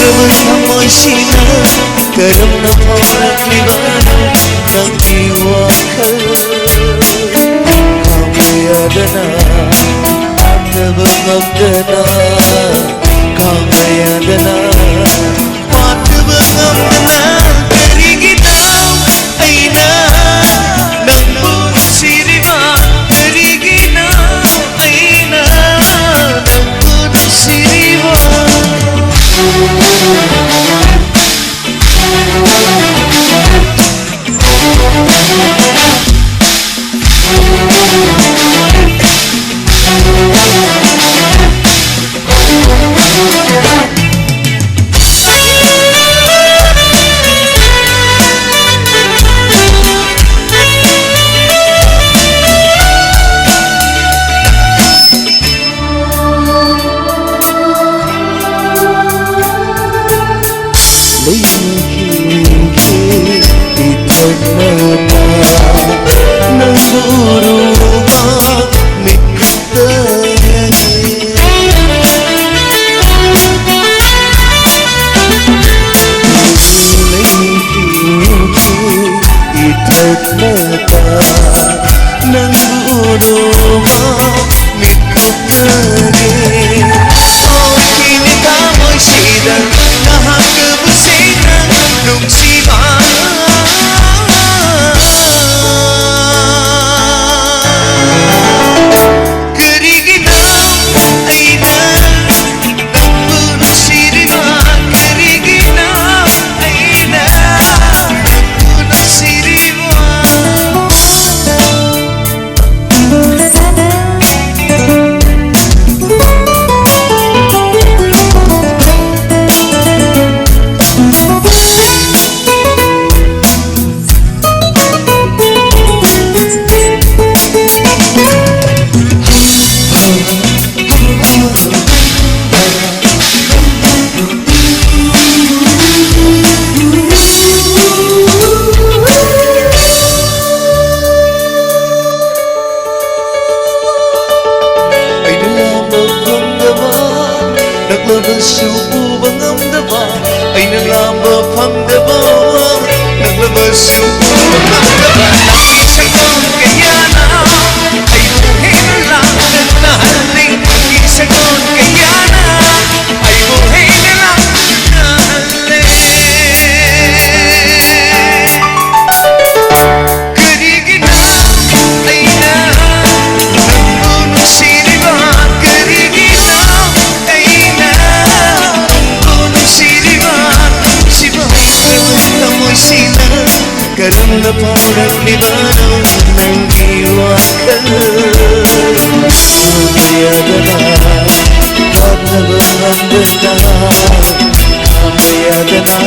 amoy sina karam na pawag liwanag ng iwakal kamayadana matbangabdana kamayadana matbangabdana kariginaw ay na ng puno siriwa kariginaw ay na ng puno siriwa. Naglabas yung ubang amdaba ay naglambap ang daba. Naglabas yung ubang amdaba ng isang kong kayana ay buhay na lang nagnahaling. Isang kong kayana ay buhay na lang nagnahaling. Kariginaw ay na ng puno siriwa. Kariginaw ay na karam na pawag liwanag ng iwakal kamayadana matbangabdana kamayadana